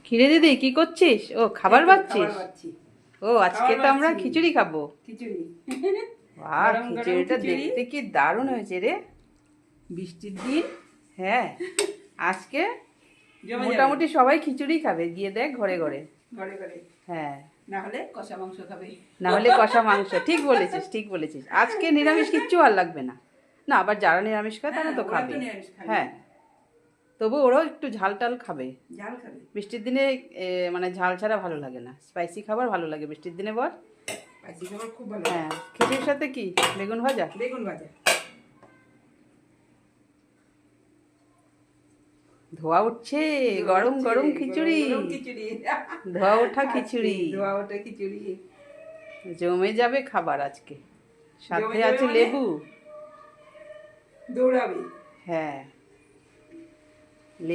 কিরে দিদি কি করছিস? ও খাবার বাচ্ছিস? বাচ্ছি। ও আজকে তো আমরা খিচুড়ি খাবো। খিচুড়ি। বাহ, গরম গরম খিচুড়িটা খিচুড়ি। দেখতে কি দারুণ হয়েছে রে। বৃষ্টির দিন হ্যাঁ, আজকে জমে যাবে। মোটামুটি সবাই খিচুড়ি খাবে, গিয়ে দেখ ঘরে ঘরে। ঘরে ঘরে। হ্যাঁ, না হলে কষা মাংস খাবে। না হলে কষা মাংস। ঠিক বলেছিস, ঠিক বলেছিস। আজকে নিরামিষ কিচ্ছু আর লাগবে না। না, আবার যারা নিরামিষ খায় তারা তো ওরা খাবে। তো নিরামিষ খায়। হ্যাঁ, তবু ওরাও একটু ঝাল টাল খাবে। ঝাল খাবে। বৃষ্টির দিনে মানে ঝাল ছাড়া ভালো লাগে না, স্পাইসি খাবার ভালো লাগে বৃষ্টির দিনে বল। স্পাইসি খাবার খুব ভালো। হ্যাঁ, খিচুড়ির সাথে কি বেগুন ভাজা? বেগুন ভাজা। ধোয়া উঠছে, গরম গরম খিচুড়ি। গরম খিচুড়ি। ধোয়া ওঠা খিচুড়ি ধোয়া ওঠা খিচুড়ি। জমে যাবে খাবার আজকে। সাথে জমে যাবে আছে মানে? লেবু। দৌড়াবে। হ্যাঁ।